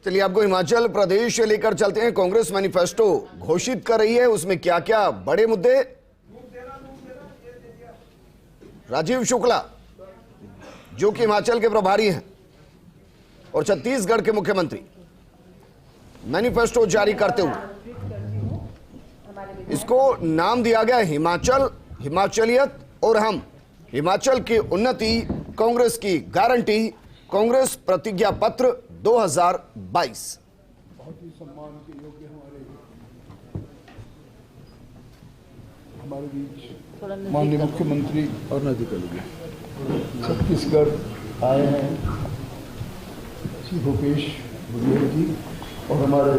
चलिए आपको हिमाचल प्रदेश लेकर चलते हैं। कांग्रेस मैनिफेस्टो घोषित कर रही है, उसमें क्या क्या बड़े मुद्दे। राजीव शुक्ला जो कि हिमाचल के प्रभारी हैं और छत्तीसगढ़ के मुख्यमंत्री, मैनिफेस्टो जारी करते हुए इसको नाम दिया गया हिमाचल, हिमाचलियत और हम, हिमाचल की उन्नति, कांग्रेस की गारंटी, कांग्रेस प्रतिज्ञा पत्र 2022। बहुत ही सम्मान के योग्य हमारे बीच माननीय मुख्यमंत्री और छत्तीसगढ़ आए हैं श्री भूपेश बघेल जी, और हमारे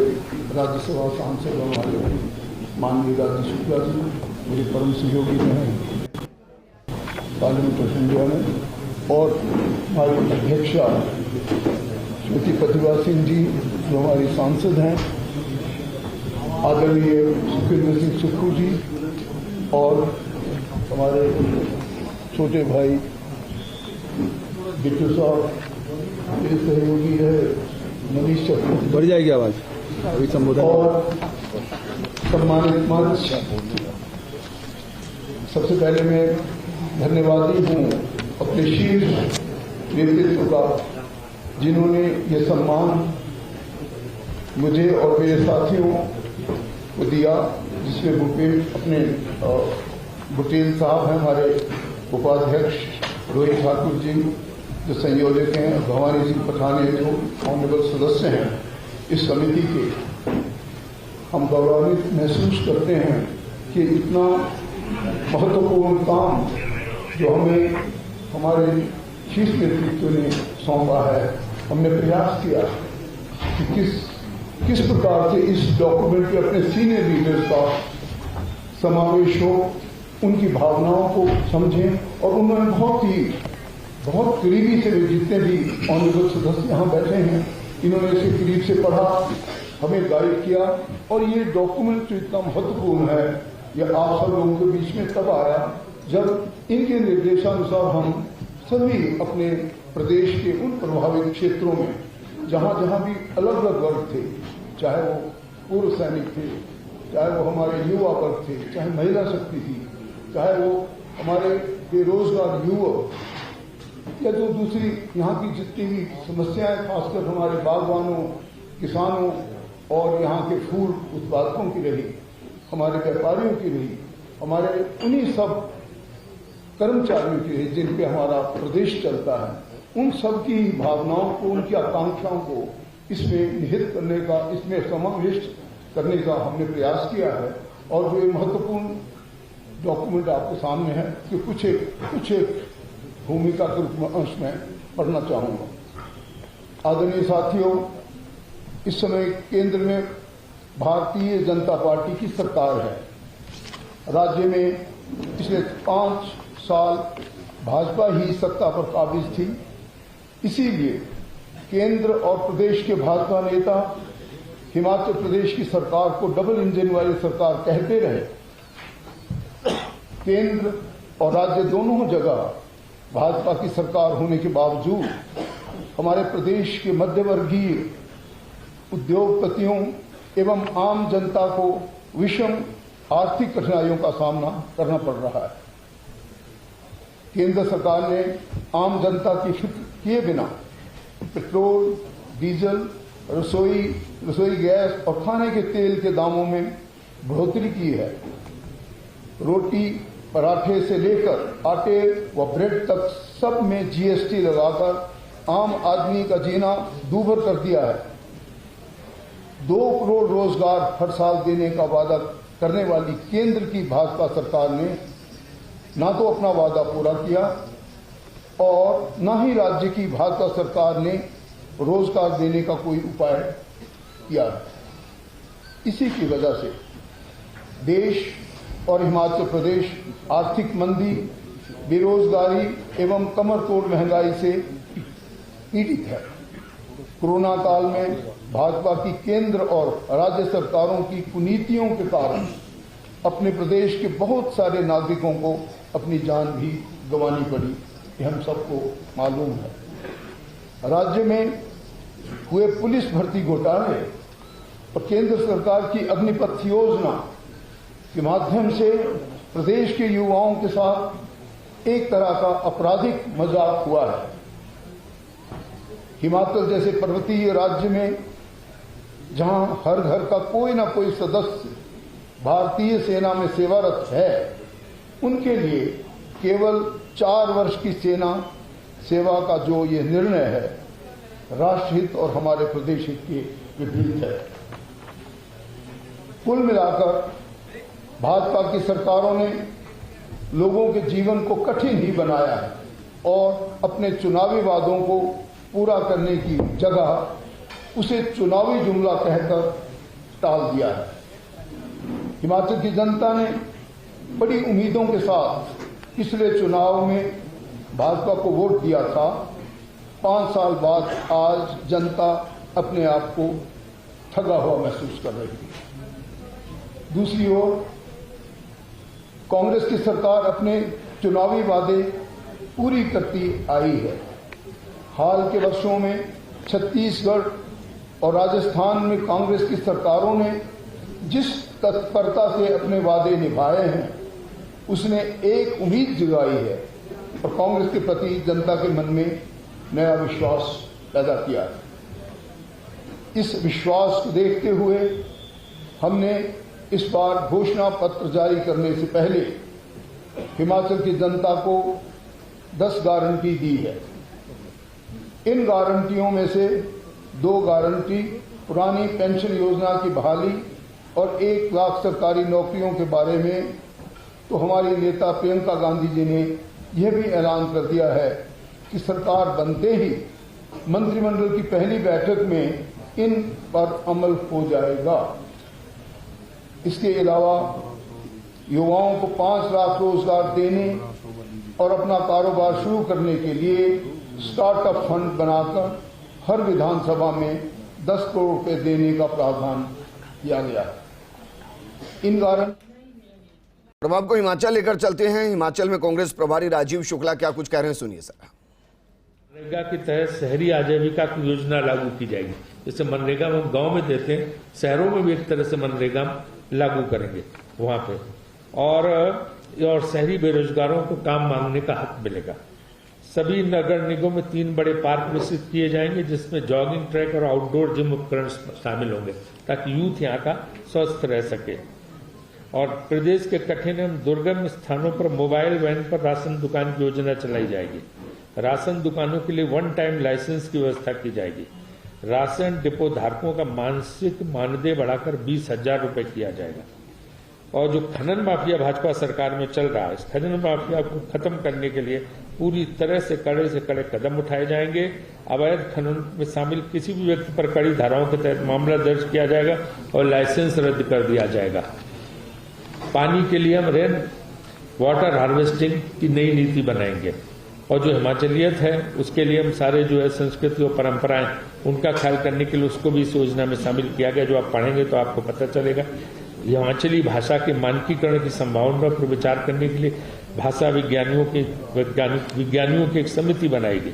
राज्यसभा सांसद हमारे माननीय राजीव शुक्ला जी, मेरे परम सहयोगी हैं पार्लियामेंट ऑफ इंडिया में, और हमारी अध्यक्षा श्रीमती प्रतिभा सिंह जी जो हमारी सांसद हैं, आदरणीय सुखविंदर सिंह सुक्खू जी, और हमारे छोटे भाई बिट्टू साहब, मेरे सहयोगी है मनीष चक्र, बढ़ जाएगी आवाज अभी संबोधन, और सम्मानित मंच। सबसे पहले मैं धन्यवादी हूँ अपने शीर्ष नेतृत्व का, जिन्होंने ये सम्मान मुझे और मेरे साथियों को दिया, जिसमें भूपेश अपने बुटेल साहब हैं, हमारे उपाध्यक्ष रोहित ठाकुर जी जो संयोजक हैं, भवानी सिंह पठानिया जो ऑनरेबल सदस्य हैं इस समिति के। हम गौरवान्वित महसूस करते हैं कि इतना महत्वपूर्ण काम जो हमें हमारे शीर्ष नेतृत्व ने सौंपा है, हमने प्रयास किया कि किस प्रकार से इस डॉक्यूमेंट पे अपने सीनियर लीडर्स का समावेश हो, उनकी भावनाओं को समझें, और उन्होंने बहुत करीबी से जितने भी ऑनरेबल सदस्य यहाँ बैठे हैं, इन्होंने इसे करीब से पढ़ा, हमें गाइड किया, और ये डॉक्यूमेंट जो इतना महत्वपूर्ण है, यह आप सब लोगों के बीच में तब आया जब इनके निर्देशानुसार हम सभी अपने प्रदेश के उन प्रभावित क्षेत्रों में जहां भी अलग अलग वर्ग थे, चाहे वो पूर्व सैनिक थे, चाहे वो हमारे युवा वर्ग थे, चाहे महिला शक्ति थी, चाहे वो हमारे बेरोजगार युवक, या जो दूसरी यहाँ की जितनी भी समस्याएं, खासकर हमारे बागवानों, किसानों और यहाँ के फूल उत्पादकों की रही, हमारे व्यापारियों की रही, हमारे उन्हीं सब कर्मचारियों की रही जिन पे हमारा प्रदेश चलता है, उन सब की भावनाओं को, उनकी आकांक्षाओं को इसमें निहित करने का, इसमें समाविष्ट करने का हमने प्रयास किया है। और जो ये महत्वपूर्ण डॉक्यूमेंट आपके सामने है कि कुछ एक भूमिका के रूप में अंश में पढ़ना चाहूंगा। आदरणीय साथियों, इस समय केंद्र में भारतीय जनता पार्टी की सरकार है। राज्य में पिछले 5 साल भाजपा ही सत्ता पर काबिज थी, इसीलिए केंद्र और प्रदेश के भाजपा नेता हिमाचल प्रदेश की सरकार को डबल इंजन वाली सरकार कहते रहे। केंद्र और राज्य दोनों जगह भाजपा की सरकार होने के बावजूद हमारे प्रदेश के मध्यवर्गीय उद्योगपतियों एवं आम जनता को विषम आर्थिक कठिनाइयों का सामना करना पड़ रहा है। केंद्र सरकार ने आम जनता की फिक्र किए बिना पेट्रोल, डीजल, रसोई गैस और खाने के तेल के दामों में बढ़ोतरी की है। रोटी, पराठे से लेकर आटे व ब्रेड तक सब में जीएसटी लगाकर आम आदमी का जीना दूभर कर दिया है। 2 करोड़ रोजगार हर साल देने का वादा करने वाली केंद्र की भाजपा सरकार ने ना तो अपना वादा पूरा किया और न ही राज्य की भाजपा सरकार ने रोजगार देने का कोई उपाय किया। इसी की वजह से देश और हिमाचल प्रदेश आर्थिक मंदी, बेरोजगारी एवं कमर तोड़ महंगाई से पीड़ित है। कोरोना काल में भाजपा की केंद्र और राज्य सरकारों की कुनीतियों के कारण अपने प्रदेश के बहुत सारे नागरिकों को अपनी जान भी गंवानी पड़ी, ये हम सबको मालूम है। राज्य में हुए पुलिस भर्ती घोटाले और केंद्र सरकार की अग्निपथ योजना के माध्यम से प्रदेश के युवाओं के साथ एक तरह का आपराधिक मजाक हुआ है। हिमाचल जैसे पर्वतीय राज्य में जहां हर घर का कोई ना कोई सदस्य भारतीय सेना में सेवारत है, उनके लिए केवल 4 वर्ष की सेना सेवा का जो ये निर्णय है, राष्ट्रहित और हमारे प्रदेश हित के विपरीत है। कुल मिलाकर भाजपा की सरकारों ने लोगों के जीवन को कठिन ही बनाया है और अपने चुनावी वादों को पूरा करने की जगह उसे चुनावी जुमला कहकर टाल दिया है। हिमाचल की जनता ने बड़ी उम्मीदों के साथ पिछले चुनाव में भाजपा को वोट दिया था। 5 साल बाद आज जनता अपने आप को ठगा हुआ महसूस कर रही है। दूसरी ओर कांग्रेस की सरकार अपने चुनावी वादे पूरी करती आई है। हाल के वर्षों में छत्तीसगढ़ और राजस्थान में कांग्रेस की सरकारों ने जिस तत्परता से अपने वादे निभाए हैं, उसने एक उम्मीद जगाई है और कांग्रेस के प्रति जनता के मन में नया विश्वास पैदा किया है। इस विश्वास को देखते हुए हमने इस बार घोषणा पत्र जारी करने से पहले हिमाचल की जनता को 10 गारंटी दी है। इन गारंटियों में से 2 गारंटी पुरानी पेंशन योजना की बहाली और 1 लाख सरकारी नौकरियों के बारे में तो हमारी नेता प्रियंका गांधी जी ने यह भी ऐलान कर दिया है कि सरकार बनते ही मंत्रिमंडल की पहली बैठक में इन पर अमल हो जाएगा। इसके अलावा युवाओं को 5 लाख रोजगार देने और अपना कारोबार शुरू करने के लिए स्टार्टअप फंड बनाकर हर विधानसभा में 10 करोड़ रुपए देने का प्रावधान किया गया। इन कारण प्रभाव को हिमाचल लेकर चलते हैं। हिमाचल में कांग्रेस प्रभारी राजीव शुक्ला क्या कुछ कह रहे हैं, सुनिए सर। मनरेगा के तहत शहरी आजीविका की योजना लागू की जाएगी। जैसे मनरेगा हम गांव में देते हैं, शहरों में भी एक तरह से मनरेगा लागू करेंगे वहां पे, और शहरी बेरोजगारों को काम मांगने का हक मिलेगा। सभी नगर निगमों में 3 बड़े पार्क विकसित किए जाएंगे, जिसमें जॉगिंग ट्रैक और आउटडोर जिम उपकरण शामिल होंगे, ताकि यूथ यहाँ का स्वस्थ रह सके। और प्रदेश के कठिन एवं दुर्गम स्थानों पर मोबाइल वैन पर राशन दुकान की योजना चलाई जाएगी। राशन दुकानों के लिए 1 टाइम लाइसेंस की व्यवस्था की जाएगी। राशन डिपो धारकों का मासिक मानदेय बढ़ाकर 20,000 रुपए किया जाएगा। और जो खनन माफिया भाजपा सरकार में चल रहा है, इस खनन माफिया को खत्म करने के लिए पूरी तरह से कड़े कदम उठाए जाएंगे। अवैध खनन में शामिल किसी भी व्यक्ति पर कड़ी धाराओं के तहत मामला दर्ज किया जाएगा और लाइसेंस रद्द कर दिया जाएगा। पानी के लिए हम रेन वाटर हार्वेस्टिंग की नई नीति बनाएंगे और जो हिमाचलियत है उसके लिए हम सारे जो है संस्कृति और परंपराएं उनका ख्याल करने के लिए उसको भी इस योजना में शामिल किया गया। जो आप पढ़ेंगे तो आपको पता चलेगा। हिमाचली भाषा के मानकीकरण की संभावना पर विचार करने के लिए भाषा विज्ञानियों की एक समिति बनाएगी।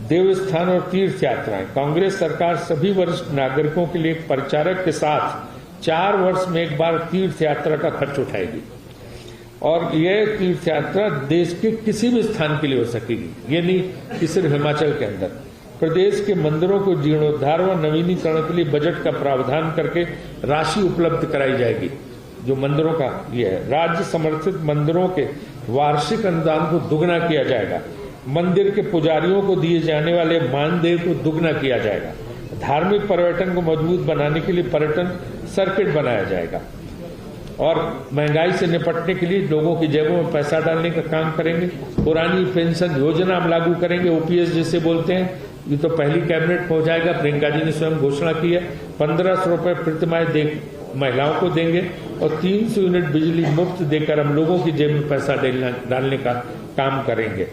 देवस्थान और तीर्थ यात्राएं, कांग्रेस सरकार सभी वरिष्ठ नागरिकों के लिए एक परिचारक के साथ 4 वर्ष में एक बार तीर्थ यात्रा का खर्च उठाएगी और यह तीर्थ यात्रा देश के किसी भी स्थान के लिए हो सकेगी, ये नहीं कि सिर्फ हिमाचल के अंदर। प्रदेश के मंदिरों को जीर्णोद्धार व नवीनीकरण के लिए बजट का प्रावधान करके राशि उपलब्ध कराई जाएगी। जो मंदिरों का ये है, राज्य समर्थित मंदिरों के वार्षिक अनुदान को दुगना किया जाएगा। मंदिर के पुजारियों को दिए जाने वाले मानदेय को दुगना किया जाएगा। धार्मिक पर्यटन को मजबूत बनाने के लिए पर्यटन सर्किट बनाया जाएगा और महंगाई से निपटने के लिए लोगों की जेबों में पैसा डालने का काम करेंगे। पुरानी पेंशन योजना हम लागू करेंगे, ओपीएस जिसे बोलते हैं। ये तो पहली कैबिनेट में हो जाएगा। प्रियंका जी ने स्वयं घोषणा की है। 1500 रुपए प्रतिमाह महिलाओं को देंगे और 300 यूनिट बिजली मुफ्त देकर हम लोगों की जेब में पैसा डालने का काम करेंगे।